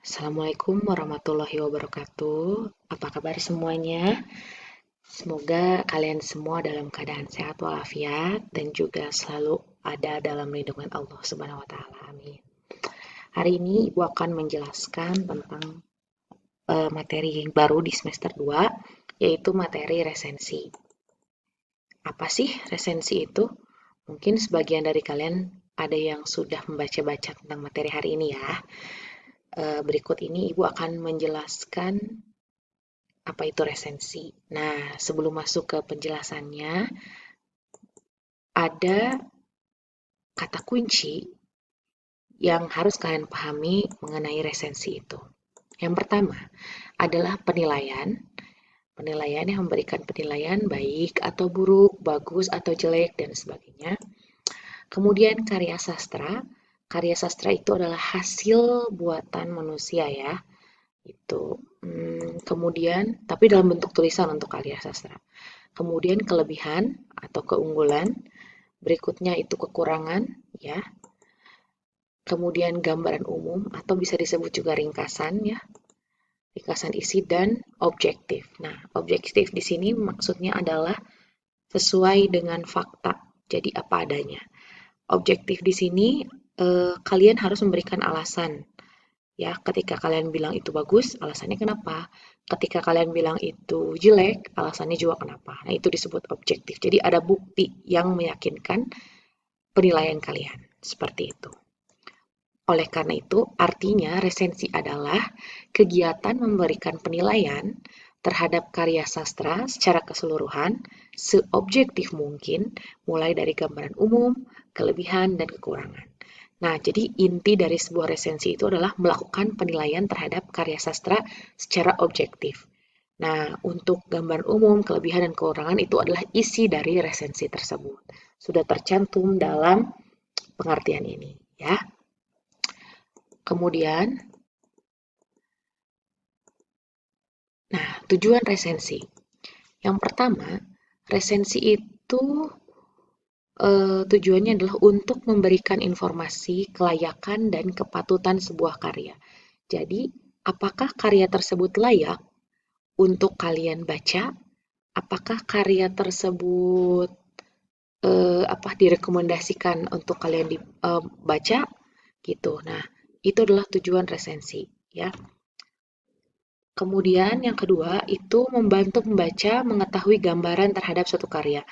Assalamualaikum warahmatullahi wabarakatuh. Apa kabar semuanya? Semoga kalian semua dalam keadaan sehat walafiat dan juga selalu ada dalam lindungan Allah Subhanahu wa taala. Amin. Hari ini Ibu akan menjelaskan tentang materi yang baru di semester 2, yaitu materi resensi. Apa sih resensi itu? Mungkin sebagian dari kalian ada yang sudah membaca-baca tentang materi hari ini ya. Berikut ini Ibu akan menjelaskan apa itu resensi. Nah, sebelum masuk ke penjelasannya, ada kata kunci yang harus kalian pahami mengenai resensi itu. Yang pertama adalah penilaian. Penilaian yang memberikan penilaian baik atau buruk, bagus atau jelek, dan sebagainya. Kemudian karya sastra. Karya sastra itu adalah hasil buatan manusia ya. Itu. Kemudian, tapi dalam bentuk tulisan untuk karya sastra. Kemudian kelebihan atau keunggulan, berikutnya itu kekurangan ya. Kemudian gambaran umum atau bisa disebut juga ringkasan ya. Ringkasan isi dan objektif. Nah, objektif di sini maksudnya adalah sesuai dengan fakta. Jadi apa adanya. Objektif di sini kalian harus memberikan alasan. Ya, ketika kalian bilang itu bagus, alasannya kenapa? Ketika kalian bilang itu jelek, alasannya juga kenapa. Nah, itu disebut objektif. Jadi ada bukti yang meyakinkan penilaian kalian. Seperti itu. Oleh karena itu, artinya resensi adalah kegiatan memberikan penilaian terhadap karya sastra secara keseluruhan, seobjektif mungkin, mulai dari gambaran umum, kelebihan, dan kekurangan. Nah, jadi inti dari sebuah resensi itu adalah melakukan penilaian terhadap karya sastra secara objektif. Nah, untuk gambaran umum, kelebihan, dan kekurangan itu adalah isi dari resensi tersebut. Sudah tercantum dalam pengertian ini, ya. Kemudian, nah, tujuan resensi. Yang pertama, resensi itu tujuannya adalah untuk memberikan informasi kelayakan dan kepatutan sebuah karya. Jadi, apakah karya tersebut layak untuk kalian baca? Apakah karya tersebut direkomendasikan untuk kalian dibaca gitu. Nah, itu adalah tujuan resensi, ya. Kemudian yang kedua itu membantu pembaca mengetahui gambaran terhadap suatu karya.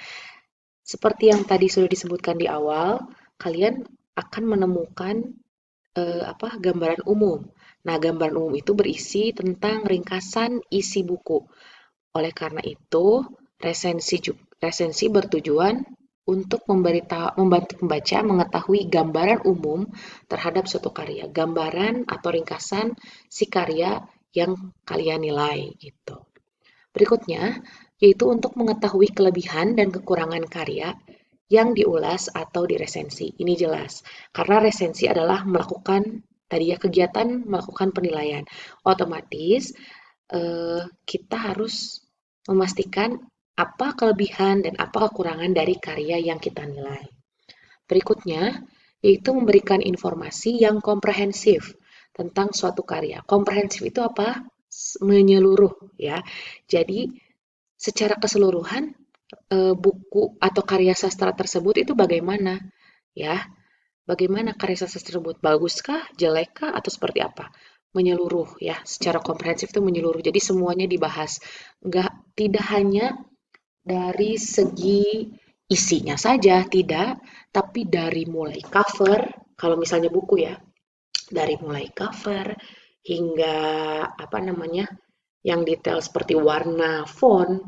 Seperti yang tadi sudah disebutkan di awal, kalian akan menemukan gambaran umum. Nah, gambaran umum itu berisi tentang ringkasan isi buku. Oleh karena itu, resensi bertujuan untuk membantu pembaca mengetahui gambaran umum terhadap suatu karya, gambaran atau ringkasan si karya yang kalian nilai gitu. Berikutnya, yaitu untuk mengetahui kelebihan dan kekurangan karya yang diulas atau diresensi. Ini jelas, karena resensi adalah melakukan tadi ya kegiatan melakukan penilaian. Otomatis kita harus memastikan apa kelebihan dan apa kekurangan dari karya yang kita nilai. Berikutnya, yaitu memberikan informasi yang komprehensif tentang suatu karya. Komprehensif itu apa? Menyeluruh ya. Jadi secara keseluruhan buku atau karya sastra tersebut itu bagaimana ya? Bagaimana karya sastra tersebut? Baguskah, jelekkah, atau seperti apa? Menyeluruh ya, secara komprehensif itu menyeluruh. Jadi semuanya dibahas. Tidak hanya dari segi isinya saja, tidak, tapi dari mulai cover, kalau misalnya buku ya, dari mulai cover hingga apa namanya, yang detail seperti warna font,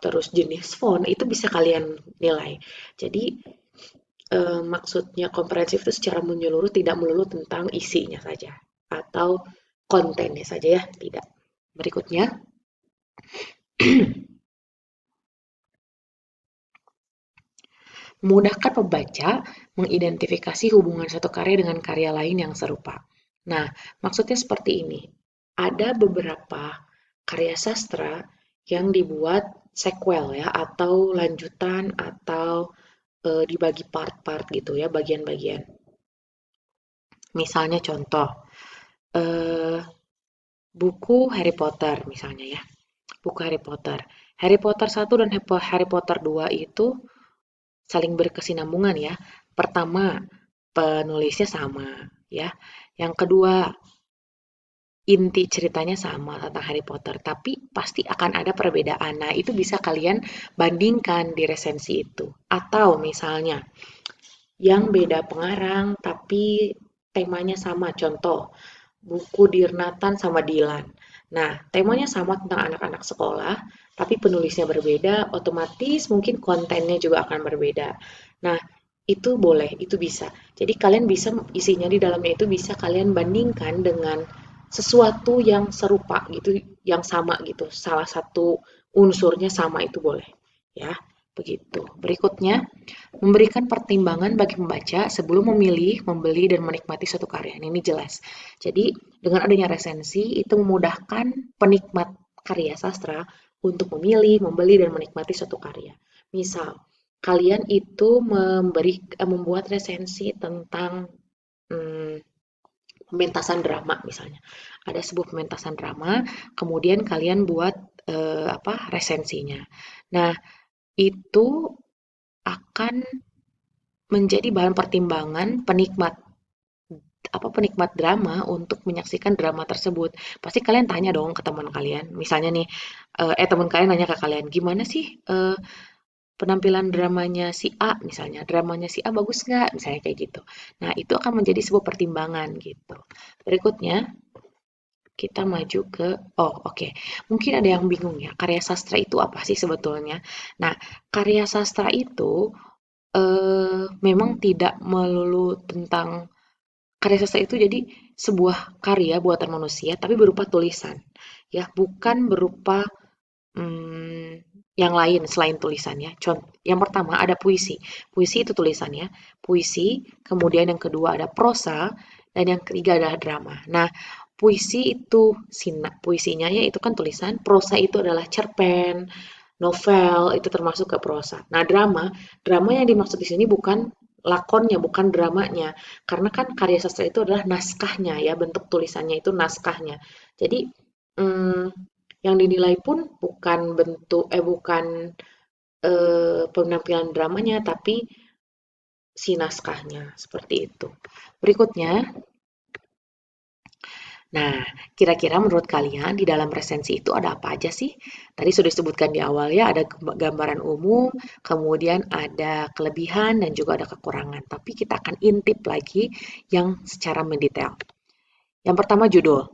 terus jenis font itu bisa kalian nilai. Jadi maksudnya komprehensif itu secara menyeluruh tidak melulu tentang isinya saja atau kontennya saja ya, tidak. Berikutnya, memudahkan pembaca mengidentifikasi hubungan satu karya dengan karya lain yang serupa. Nah, maksudnya seperti ini. Ada beberapa karya sastra yang dibuat sequel ya, atau lanjutan, atau dibagi part-part gitu ya, bagian-bagian. Misalnya contoh, eh, buku Harry Potter misalnya ya, buku Harry Potter. Harry Potter 1 dan Harry Potter 2 itu saling berkesinambungan ya. Pertama, penulisnya sama ya. Yang kedua, inti ceritanya sama tentang Harry Potter, tapi pasti akan ada perbedaan. Nah, itu bisa kalian bandingkan di resensi itu. Atau misalnya, yang beda pengarang tapi temanya sama. Contoh, buku Dirnatan sama Dilan. Nah, temanya sama tentang anak-anak sekolah, tapi penulisnya berbeda, otomatis mungkin kontennya juga akan berbeda. Nah, itu boleh, itu bisa. Jadi kalian bisa isinya di dalamnya itu bisa kalian bandingkan dengan sesuatu yang serupa gitu, yang sama gitu. Salah satu unsurnya sama itu boleh. Ya, begitu. Berikutnya, memberikan pertimbangan bagi pembaca sebelum memilih, membeli, dan menikmati suatu karya. Ini jelas. Jadi, dengan adanya resensi, itu memudahkan penikmat karya sastra untuk memilih, membeli, dan menikmati suatu karya. Misal, kalian itu membuat resensi tentang hmm, pementasan drama misalnya. Ada sebuah pementasan drama, kemudian kalian buat resensinya. Nah, itu akan menjadi bahan pertimbangan penikmat drama untuk menyaksikan drama tersebut. Pasti kalian tanya dong ke teman kalian. Misalnya nih, teman kalian nanya ke kalian, gimana sih penampilan dramanya si A misalnya, dramanya si A bagus nggak? Misalnya kayak gitu. Nah, itu akan menjadi sebuah pertimbangan gitu. Berikutnya, kita maju ke, oh oke, okay. Mungkin ada yang bingung ya, karya sastra itu apa sih sebetulnya? Nah, karya sastra itu memang tidak melulu tentang karya sastra itu jadi sebuah karya buatan manusia tapi berupa tulisan ya bukan berupa yang lain selain tulisan ya. Contoh, yang pertama ada puisi. Puisi itu tulisan ya. Puisi, kemudian yang kedua ada prosa dan yang ketiga adalah drama. Nah, puisi itu puisinya ya itu kan tulisan, prosa itu adalah cerpen, novel itu termasuk ke prosa. Nah, drama yang dimaksud di sini bukan lakonnya, bukan dramanya. Karena kan karya sastra itu adalah naskahnya ya, bentuk tulisannya itu naskahnya. Jadi, hmm, yang dinilai pun bukan penampilan dramanya, tapi si naskahnya seperti itu. Berikutnya, nah, kira-kira menurut kalian di dalam resensi itu ada apa aja sih? Tadi sudah disebutkan di awal ya, ada gambaran umum, kemudian ada kelebihan dan juga ada kekurangan. Tapi kita akan intip lagi yang secara mendetail. Yang pertama judul.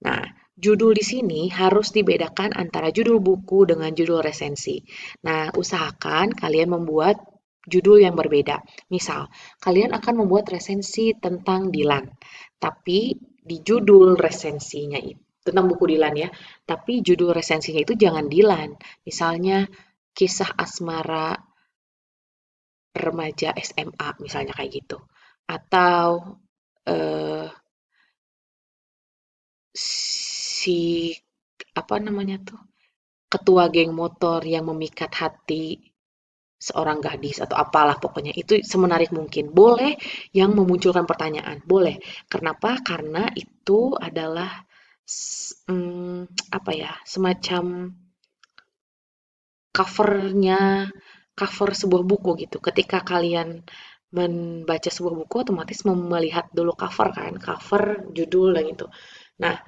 Nah, judul di sini harus dibedakan antara judul buku dengan judul resensi. Nah, usahakan kalian membuat judul yang berbeda. Misal, kalian akan membuat resensi tentang Dilan, tapi di judul resensinya itu tentang buku Dilan ya, tapi judul resensinya itu jangan Dilan. Misalnya, kisah asmara remaja SMA, misalnya kayak gitu. Atau eh, si apa namanya tuh ketua geng motor yang memikat hati seorang gadis atau apalah pokoknya itu semenarik mungkin boleh yang memunculkan pertanyaan boleh kenapa karena itu adalah apa ya semacam covernya cover sebuah buku gitu ketika kalian membaca sebuah buku otomatis melihat dulu cover kan cover judul dan itu nah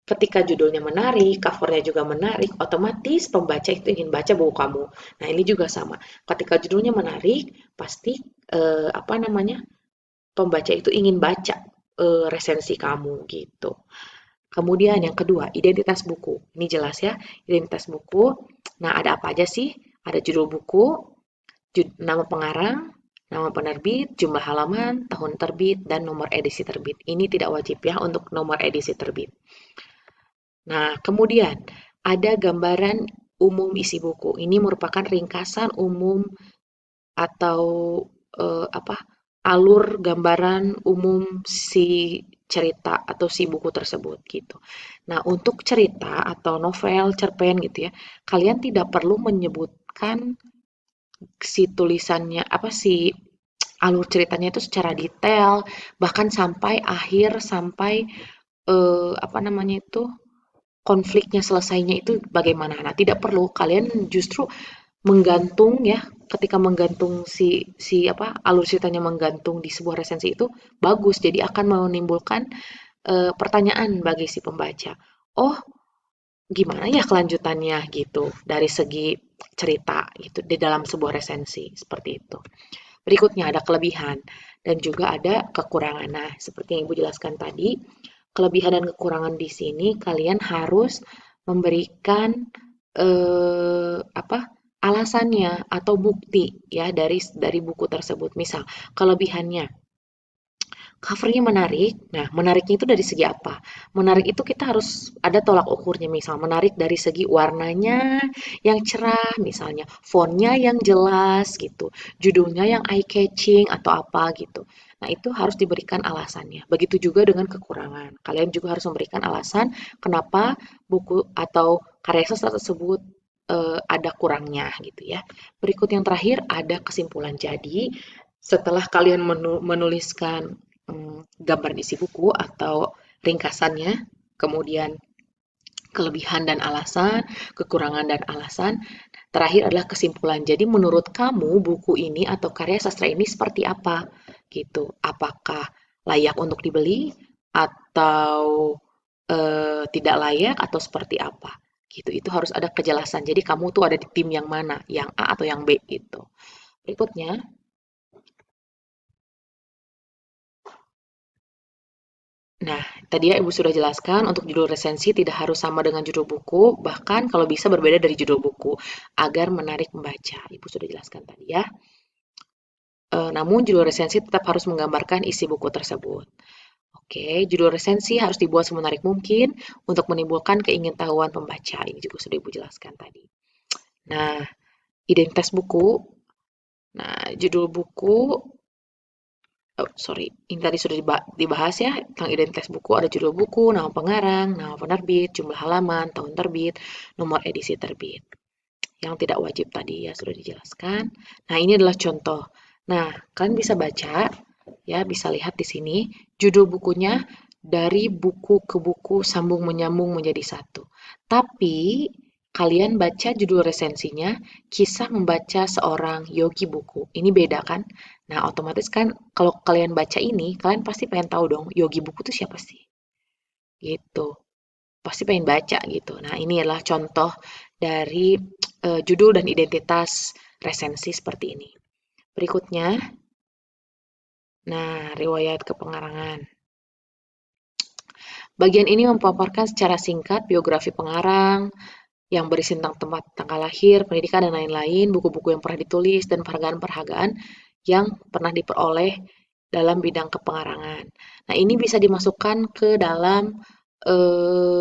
ketika judulnya menarik, covernya juga menarik, otomatis pembaca itu ingin baca buku kamu. Nah, ini juga sama. Ketika judulnya menarik, pasti apa namanya? Pembaca itu ingin baca resensi kamu gitu. Kemudian yang kedua, identitas buku. Ini jelas ya, identitas buku. Nah, ada apa aja sih? Ada judul buku, nama pengarang, nama penerbit, jumlah halaman, tahun terbit, dan nomor edisi terbit. Ini tidak wajib ya untuk nomor edisi terbit. Nah, kemudian ada gambaran umum isi buku. Ini merupakan ringkasan umum atau apa alur gambaran umum si cerita atau si buku tersebut gitu. Nah, untuk cerita atau novel, cerpen gitu ya, kalian tidak perlu menyebutkan si tulisannya apa si alur ceritanya itu secara detail, bahkan sampai akhir sampai apa namanya itu, konfliknya selesainya itu bagaimana. Nah, tidak perlu kalian justru menggantung ya, ketika menggantung si apa alur ceritanya menggantung di sebuah resensi itu bagus. Jadi akan menimbulkan pertanyaan bagi si pembaca. Oh, gimana ya kelanjutannya gitu dari segi cerita gitu di dalam sebuah resensi seperti itu. Berikutnya ada kelebihan dan juga ada kekurangan. Nah, seperti yang Ibu jelaskan tadi, kelebihan dan kekurangan di sini kalian harus memberikan apa? Alasannya atau bukti ya dari buku tersebut. Misal, kelebihannya covernya menarik. Nah, menariknya itu dari segi apa? Menarik itu kita harus ada tolak ukurnya. Misal, menarik dari segi warnanya yang cerah, misalnya fontnya yang jelas gitu, judulnya yang eye catching atau apa gitu. Nah, itu harus diberikan alasannya. Begitu juga dengan kekurangan. Kalian juga harus memberikan alasan kenapa buku atau karya sastra tersebut ada kurangnya gitu ya. Berikut yang terakhir ada kesimpulan. Jadi, setelah kalian menuliskan gambar isi buku atau ringkasannya, kemudian kelebihan dan alasan, kekurangan dan alasan. Terakhir adalah kesimpulan. Jadi menurut kamu buku ini atau karya sastra ini seperti apa? Gitu. Apakah layak untuk dibeli atau tidak layak atau seperti apa? Gitu. Itu harus ada kejelasan. Jadi kamu tuh ada di tim yang mana? Yang A atau yang B gitu. Berikutnya, nah, tadi ya Ibu sudah jelaskan untuk judul resensi tidak harus sama dengan judul buku, bahkan kalau bisa berbeda dari judul buku agar menarik membaca. Ibu sudah jelaskan tadi ya. Namun judul resensi tetap harus menggambarkan isi buku tersebut. Oke, judul resensi harus dibuat semenarik mungkin untuk menimbulkan keingintahuan pembaca. Ini juga sudah Ibu jelaskan tadi. Nah, identitas buku. Nah, judul buku oh, sorry, ini tadi sudah dibahas ya tentang identitas buku. Ada judul buku, nama pengarang, nama penerbit, jumlah halaman, tahun terbit, nomor edisi terbit. Yang tidak wajib tadi ya sudah dijelaskan. Nah, ini adalah contoh. Nah, kalian bisa baca, ya bisa lihat di sini judul bukunya dari buku ke buku sambung menyambung menjadi satu. Tapi kalian baca judul resensinya, kisah membaca seorang yogi buku. Ini beda kan? Nah, otomatis kan kalau kalian baca ini, kalian pasti pengen tahu dong, yogi buku itu siapa sih? Gitu. Pasti pengen baca gitu. Nah, ini adalah contoh dari judul dan identitas resensi seperti ini. Berikutnya, nah, riwayat kepengarangan. Bagian ini memaparkan secara singkat biografi pengarang, yang berisi tentang tempat tanggal lahir, pendidikan, dan lain-lain, buku-buku yang pernah ditulis, dan penghargaan-penghargaan yang pernah diperoleh dalam bidang kepengarangan. Nah, ini bisa dimasukkan ke dalam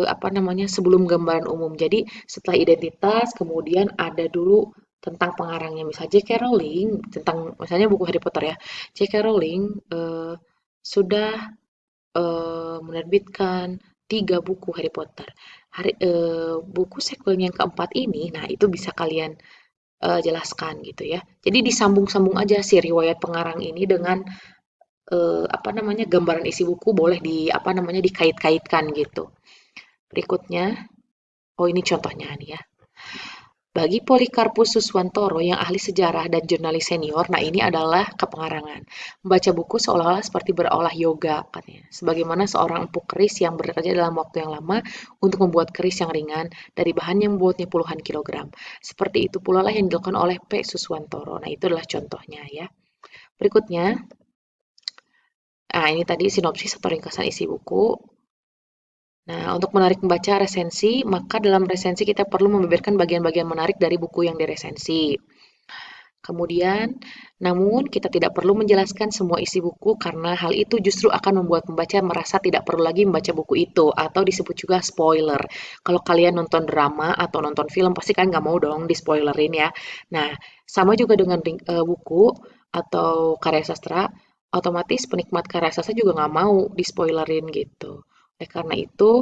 apa namanya sebelum gambaran umum. Jadi setelah identitas, kemudian ada dulu tentang pengarangnya. Misalnya J.K. Rowling tentang misalnya buku Harry Potter ya. J.K. Rowling sudah menerbitkan 3 buku Harry Potter. Buku sequel yang keempat ini, nah itu bisa kalian jelaskan gitu ya. Jadi disambung-sambung aja si riwayat pengarang ini dengan apa namanya gambaran isi buku boleh di apa namanya dikait-kaitkan gitu. Berikutnya, oh ini contohnya nih ya. Bagi Polikarpus Suswantoro yang ahli sejarah dan jurnalis senior, nah ini adalah kepengarangan. Membaca buku seolah-olah seperti berolah yoga, katanya. Sebagaimana seorang empuk keris yang bekerja dalam waktu yang lama untuk membuat keris yang ringan dari bahan yang membuatnya puluhan kilogram. Seperti itu pula lah yang dilakukan oleh P. Suswantoro. Nah itu adalah contohnya ya. Berikutnya, nah ini tadi sinopsis atau ringkasan isi buku. Nah, untuk menarik membaca resensi, maka dalam resensi kita perlu membeberkan bagian-bagian menarik dari buku yang diresensi. Kemudian, namun kita tidak perlu menjelaskan semua isi buku karena hal itu justru akan membuat pembaca merasa tidak perlu lagi membaca buku itu atau disebut juga spoiler. Kalau kalian nonton drama atau nonton film pasti kan nggak mau dong di-spoilerin ya. Nah, sama juga dengan buku atau karya sastra, otomatis penikmat karya sastra juga nggak mau di-spoilerin gitu. Oleh karena itu,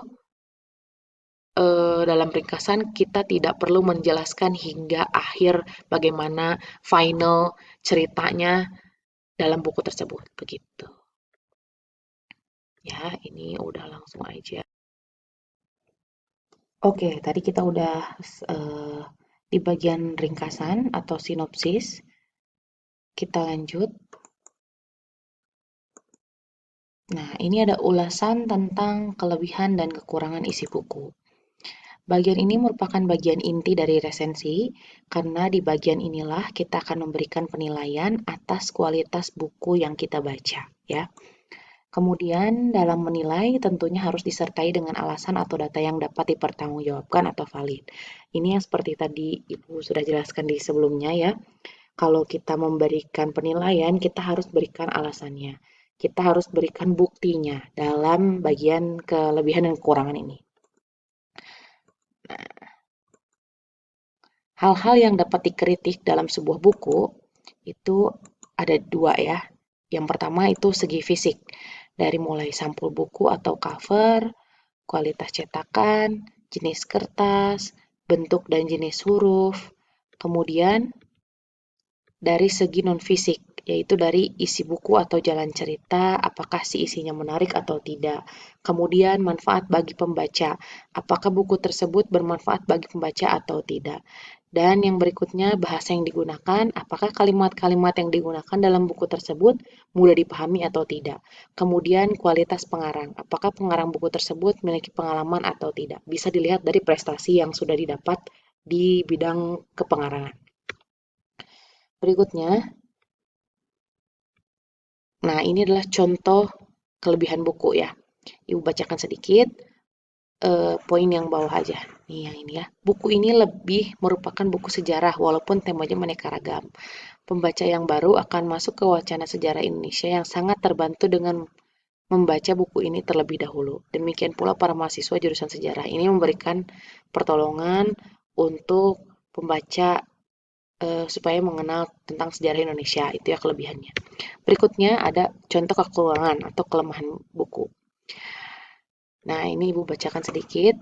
dalam ringkasan kita tidak perlu menjelaskan hingga akhir bagaimana final ceritanya dalam buku tersebut, begitu. Ya, ini udah langsung aja. Oke, tadi kita udah eh, di bagian ringkasan atau sinopsis. Kita lanjut. Nah, ini ada ulasan tentang kelebihan dan kekurangan isi buku. Bagian ini merupakan bagian inti dari resensi, karena di bagian inilah kita akan memberikan penilaian atas kualitas buku yang kita baca, ya. Kemudian, dalam menilai tentunya harus disertai dengan alasan atau data yang dapat dipertanggungjawabkan atau valid. Ini yang seperti tadi Ibu sudah jelaskan di sebelumnya, ya. Kalau kita memberikan penilaian, kita harus berikan alasannya. Kita harus berikan buktinya dalam bagian kelebihan dan kekurangan ini. Hal-hal yang dapat dikritik dalam sebuah buku itu ada dua, ya. Yang pertama itu segi fisik, dari mulai sampul buku atau cover, kualitas cetakan, jenis kertas, bentuk dan jenis huruf. Kemudian dari segi non-fisik, yaitu dari isi buku atau jalan cerita, apakah si isinya menarik atau tidak. Kemudian manfaat bagi pembaca, apakah buku tersebut bermanfaat bagi pembaca atau tidak. Dan yang berikutnya bahasa yang digunakan, apakah kalimat-kalimat yang digunakan dalam buku tersebut mudah dipahami atau tidak. Kemudian kualitas pengarang, apakah pengarang buku tersebut memiliki pengalaman atau tidak. Bisa dilihat dari prestasi yang sudah didapat di bidang kepengarangan. Berikutnya, nah ini adalah contoh kelebihan buku, ya. Ibu bacakan sedikit poin yang bawah aja. Nih yang ini, ya. Buku ini lebih merupakan buku sejarah walaupun temanya maneka ragam. Pembaca yang baru akan masuk ke wacana sejarah Indonesia yang sangat terbantu dengan membaca buku ini terlebih dahulu. Demikian pula para mahasiswa jurusan sejarah ini memberikan pertolongan untuk pembaca supaya mengenal tentang sejarah Indonesia. Itu ya kelebihannya. Berikutnya ada contoh kekurangan atau kelemahan buku. Nah, ini Ibu bacakan sedikit.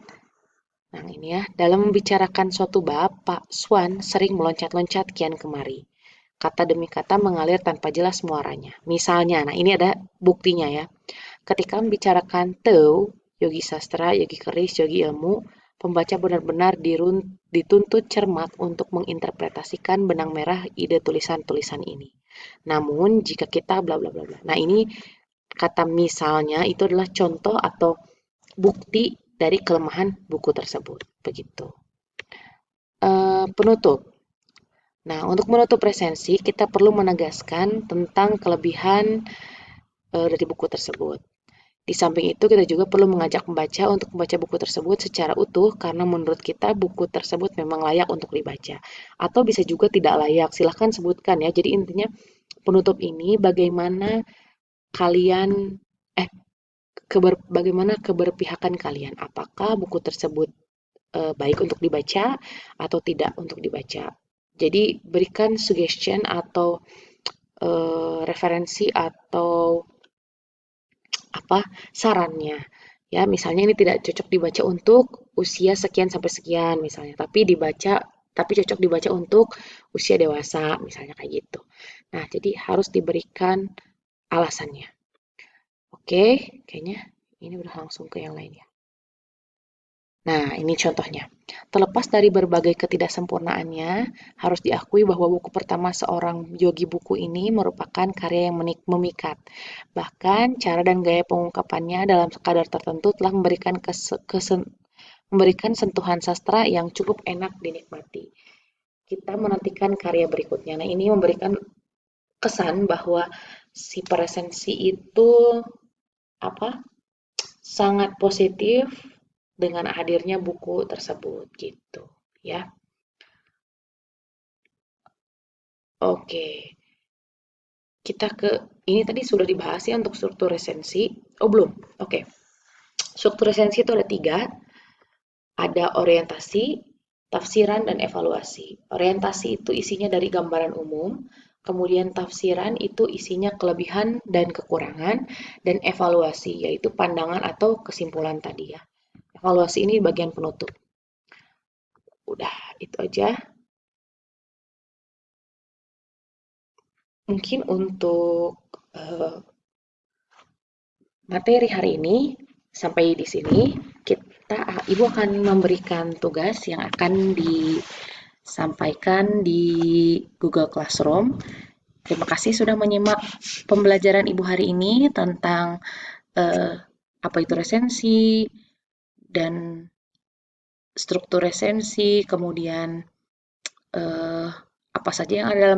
Nah, ini ya. Dalam membicarakan suatu bab, Pak Swan sering meloncat-loncat kian kemari. Kata demi kata mengalir tanpa jelas muaranya. Misalnya, nah ini ada buktinya, ya. Ketika membicarakan Teu, yogi sastra, yogi keris, yogi ilmu, pembaca benar-benar dituntut cermat untuk menginterpretasikan benang merah ide tulisan-tulisan ini. Namun, jika kita bla bla bla bla. Nah, ini kata misalnya itu adalah contoh atau bukti dari kelemahan buku tersebut. Begitu. Penutup. Nah, untuk menutup resensi, kita perlu menegaskan tentang kelebihan dari buku tersebut. Di samping itu, kita juga perlu mengajak pembaca untuk membaca buku tersebut secara utuh karena menurut kita buku tersebut memang layak untuk dibaca. Atau bisa juga tidak layak, silahkan sebutkan, ya. Jadi intinya penutup ini bagaimana kalian, eh, bagaimana keberpihakan kalian. Apakah buku tersebut baik untuk dibaca atau tidak untuk dibaca. Jadi berikan suggestion atau referensi atau apa sarannya. Ya, misalnya ini tidak cocok dibaca untuk usia sekian sampai sekian misalnya, tapi cocok dibaca untuk usia dewasa misalnya kayak gitu. Nah, jadi harus diberikan alasannya. Oke, kayaknya ini udah langsung ke yang lain, ya. Nah, ini contohnya. Terlepas dari berbagai ketidaksempurnaannya, harus diakui bahwa buku pertama seorang yogi buku ini merupakan karya yang memikat. Bahkan, cara dan gaya pengungkapannya dalam kadar tertentu telah memberikan sentuhan sastra yang cukup enak dinikmati. Kita menantikan karya berikutnya. Nah, ini memberikan kesan bahwa si presensi itu apa sangat positif dengan hadirnya buku tersebut gitu, ya. Oke, kita ke ini tadi sudah dibahas, ya, untuk struktur resensi. Oh, belum. Oke. Struktur resensi itu ada tiga. Ada orientasi, tafsiran, dan evaluasi. Orientasi itu isinya dari gambaran umum, kemudian tafsiran itu isinya kelebihan dan kekurangan, dan evaluasi yaitu pandangan atau kesimpulan tadi, ya. Evaluasi ini bagian penutup. Udah, itu aja. Mungkin untuk materi hari ini sampai di sini. Ibu akan memberikan tugas yang akan disampaikan di Google Classroom. Terima kasih sudah menyimak pembelajaran Ibu hari ini tentang eh, apa itu resensi dan struktur resensi, kemudian eh, apa saja yang ada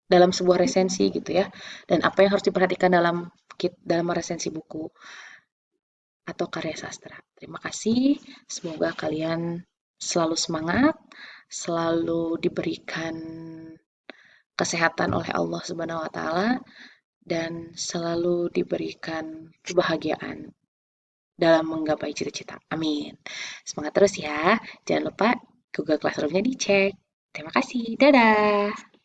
dalam sebuah resensi gitu ya, dan apa yang harus diperhatikan dalam resensi buku atau karya sastra. Terima kasih, semoga kalian selalu semangat, selalu diberikan kesehatan oleh Allah Subhanahu wa taala dan selalu diberikan kebahagiaan dalam menggapai cita-cita. Amin. Semangat terus ya. Jangan lupa Google Classroom-nya dicek. Terima kasih. Dadah.